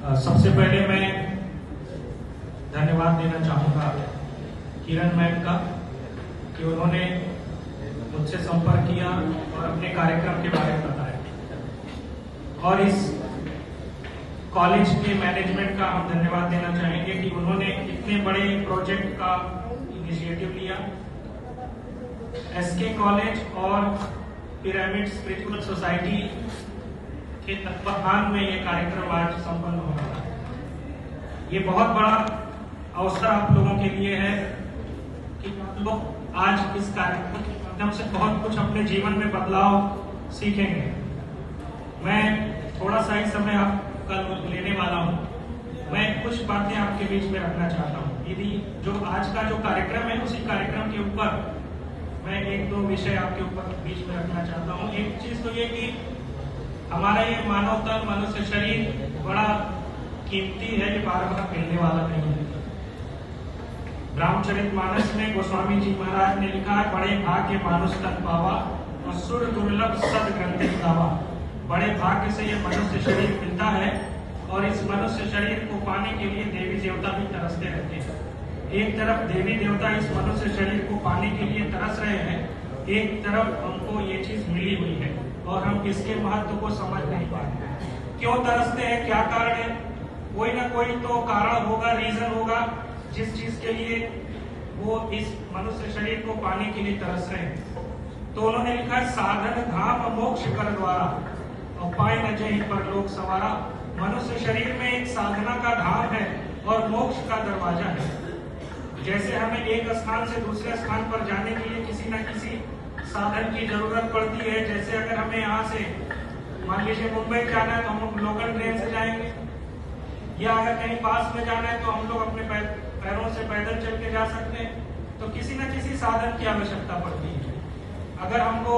सबसे पहले मैं धन्यवाद देना चाहूँगा किरण मैम का कि उन्होंने मुझसे संपर्क किया और अपने कार्यक्रम के बारे में बताया। और इस कॉलेज के मैनेजमेंट का हम धन्यवाद देना चाहेंगे कि उन्होंने इतने बड़े प्रोजेक्ट का इनिशिएटिव लिया। एसके कॉलेज और पिरामिड स्पिरिचुअल सोसाइटी के तत्वाधान में ये कार्यक्रम आज संपन्न हो रहा है। ये बहुत बड़ा अवसर आप लोगों के लिए है कि आप लोग आज इस कार्यक्रम के माध्यम से बहुत कुछ अपने जीवन में बदलाव सीखेंगे। मैं थोड़ा सा ही समय आपका लेने वाला हूँ। मैं कुछ बातें आपके बीच में रखना चाहता हूँ। यदि जो आज का जो कार्यक्रम है उसी कार्यक्रम के ऊपर मैं एक दो विषय आपके ऊपर बीच में रखना चाहता हूँ। एक चीज तो ये कि हमारा ये मानव तन, मनुष्य शरीर बड़ा कीमती है, ये बार बार मिलने वाला नहीं है। रामचरितमानस में गोस्वामी जी महाराज ने लिखा है, बड़े भाग्य मानुष तन पावा और सुर दुर्लभ सद ग्रंथि दावा। बड़े भाग्य से ये मनुष्य शरीर मिलता है और इस मनुष्य शरीर को पाने के लिए देवी देवता भी तरसते रहते हैं। एक तरफ देवी देवता इस मनुष्य शरीर को पाने के लिए तरस रहे हैं, एक तरफ हमको ये चीज मिली हुई है और हम इसके महत्व को समझ नहीं पाते। क्यों तरसते हैं, क्या कारण है? कोई ना कोई तो कारण होगा, रीजन होगा जिस चीज के लिए वो इस मनुष्य शरीर को पाने के लिए तरस रहे हैं। तो उन्होंने लिखा है, साधन धाम मोक्ष कर द्वारा और पाए न जही पर लोक सवारा। मनुष्य शरीर में एक साधना का धाम है और मोक्ष का दरवाजा है। जैसे हमें एक स्थान से दूसरे स्थान पर जाने के लिए किसी न किसी साधन की जरूरत पड़ती है। जैसे अगर हमें यहाँ से मान लीजिए मुंबई जाना है तो हम लोकल ट्रेन से जाएंगे, या अगर कहीं पास में जाना है तो हम लोग अपने पैरों से पैदल चल के जा सकते हैं। तो किसी न किसी साधन की आवश्यकता पड़ती है। अगर हमको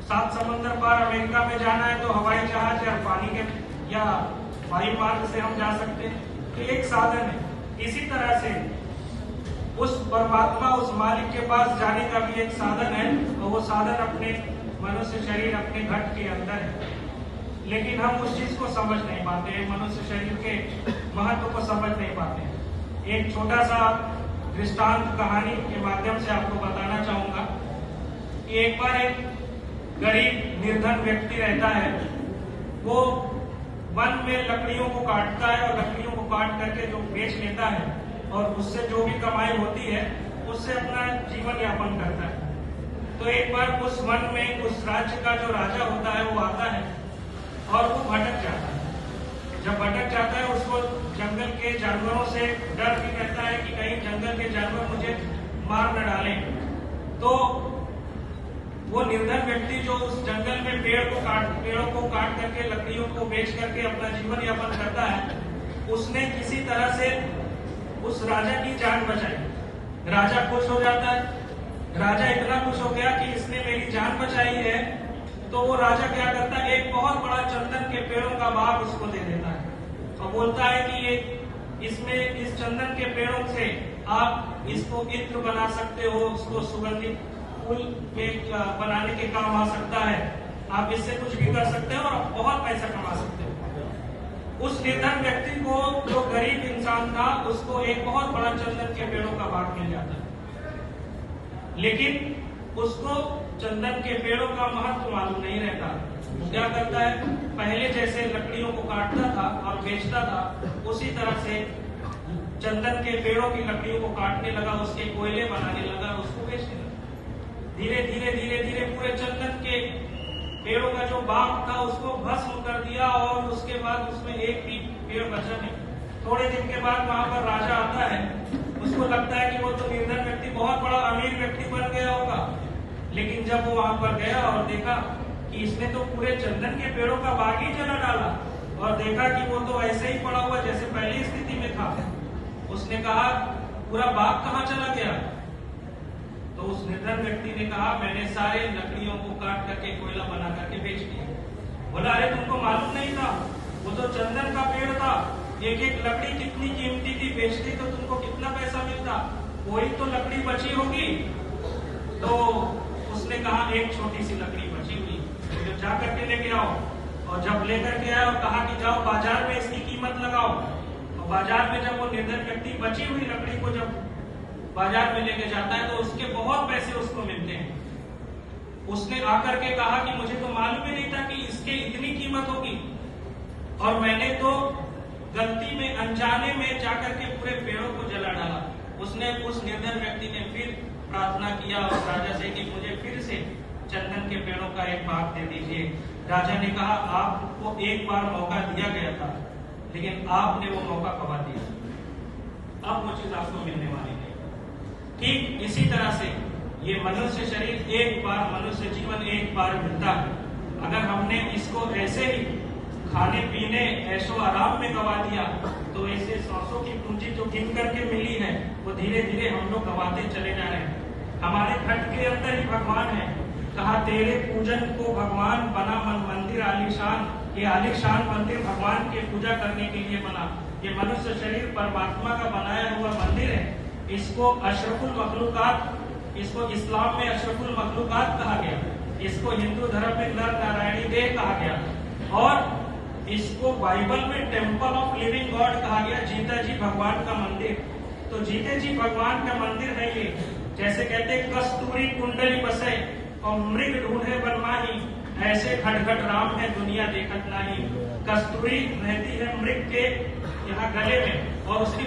7 समुद्र पार अमेरिका में जाना है तो हवाई जहाज या पानी के या वायु मार्ग से हम जा सकते हैं। तो एक साधन है। इसी तरह से उस परमात्मा, उस मालिक के पास जाने का भी एक साधन है और वो साधन अपने मनुष्य शरीर, अपने घट के अंदर है। लेकिन हम उस चीज को समझ नहीं पाते हैं, मनुष्य शरीर के महत्व को समझ नहीं पाते हैं। एक छोटा सा दृष्टांत कहानी के माध्यम से आपको बताना चाहूंगा कि एक बार एक गरीब निर्धन व्यक्ति रहता है। वो वन में लकड़ियों को काटता है और लकड़ियों को काट करके जो बेच लेता है और उससे जो भी कमाई होती है उससे अपना जीवन यापन करता है। तो एक बार उस वन में उस राज्य का जो राजा होता है वो आता है और वो भटक जाता है। जब भटक जाता है उसको जंगल के जानवरों से डर भी रहता है कि कहीं जंगल के जानवर मुझे मार न डालें। तो वो निर्धन व्यक्ति जो उस जंगल में पेड़ों को काट करके लकड़ियों को बेच करके अपना जीवन यापन करता है, उसने किसी तरह से उस राजा की जान बचाई। राजा खुश हो जाता है। राजा इतना खुश हो गया कि इसने मेरी जान बचाई है, तो वो राजा क्या करता है, एक बहुत बड़ा चंदन के पेड़ों का बाग उसको दे देता है और बोलता है कि ये इसमें इस चंदन के पेड़ों से आप इसको इत्र बना सकते हो, उसको सुगंधित फूल बनाने के काम आ सकता है। आप इससे कुछ भी कर सकते हो और बहुत पैसा कमा सकते हो। उस निर्धन व्यक्ति को, जो गरीब इंसान था, उसको एक बहुत बड़ा चंदन के पेड़ों का बाग मिल जाता है। लेकिन उसको चंदन के पेड़ों का महत्व मालूम नहीं रहता। वो क्या करता है, पहले जैसे लकड़ियों को काटता था और बेचता था, उसी तरह से चंदन के पेड़ों की लकड़ियों को काटने लगा, उसके कोयले बनाने लगा, उसको बेचने लगा। धीरे धीरे धीरे धीरे पूरे चंदन के पेड़ों का जो बाग था उसको भस्म कर दिया और उसके बाद उसमें एक भी पेड़ बचा नहीं। थोड़े दिन के बाद वहां पर राजा आता है। उसको लगता है कि वो तो निर्धन व्यक्ति बहुत बड़ा अमीर व्यक्ति बन गया होगा। लेकिन जब वो वहां पर गया और देखा कि इसने तो पूरे चंदन के पेड़ों का बाग ही जला डाला और देखा कि वो तो ऐसे ही पड़ा हुआ जैसे पहली स्थिति में था, उसने कहा, पूरा बाग कहाँ चला गया? तो उस निर्धन व्यक्ति ने कहा, मैंने सारे लकड़ियों को काट करके कोयला बना करके बेच दिया। बोला, अरे तुमको मालूम नहीं था, वो तो चंदन का पेड़ था, एक एक लकड़ी कितनी कीमती थी, बेचती तो तुमको कितना पैसा मिलता, कोई तो लकड़ी बची होगी। तो उसने कहा, एक छोटी सी लकड़ी बची हुई, तो जा करके लेके आओ। और जब लेकर के आया और कहा कि जाओ बाजार में इसकी कीमत तो बाजार में जब वो निर्धन व्यक्ति बची हुई लकड़ी को जब बाजार में लेके जाता है तो उसके बहुत पैसे उसको मिलते हैं। उसने आकर के कहा कि मुझे तो मालूम ही नहीं था कि इसके इतनी कीमत होगी, और मैंने तो गलती में अनजाने में जाकर के पूरे पेड़ों को जला डाला। उसने उस निर्धन व्यक्ति ने फिर प्रार्थना किया उस राजा से कि मुझे फिर से चंदन के पेड़ों का एक भाग दे दीजिए। राजा ने कहा आपको एक बार मौका दिया गया था, लेकिन आपने वो मौका गवा दिया, अब वो चीज आपको मिलने वाली नहीं। ठीक इसी तरह से ये मनुष्य शरीर एक बार, मनुष्य जीवन एक बार मिलता है। अगर हमने इसको ऐसे ही खाने पीने ऐशो आराम में गवा दिया तो ऐसे सांसों की पूंजी जो गिन करके मिली है वो धीरे धीरे हम लोग गवाते चले जा रहे हैं। हमारे घट के अंदर ही भगवान है। कहा तेरे पूजन को भगवान बना मंदिर आलीशान। ये आलीशान मंदिर भगवान की पूजा करने के लिए बना। ये मनुष्य शरीर परमात्मा का बनाया हुआ मंदिर है। इसको अशरफुल मखलूकात, इसको इस्लाम में अशरफुल मखलूकात कहा गया, इसको हिंदू धर्म में नर नारायणी देह कहा गया, और इसको बाइबल में टेम्पल ऑफ लिविंग गॉड कहा गया, जीता जी भगवान का मंदिर। तो जीते जी भगवान का मंदिर है ये। जैसे कहते कस्तूरी कुंडली बसे और मृग ढूंढे बनमाही, ऐसे खटखट राम है दुनिया देखत नहीं। कस्तूरी रहती है मृग के यहाँ गले में, और उसकी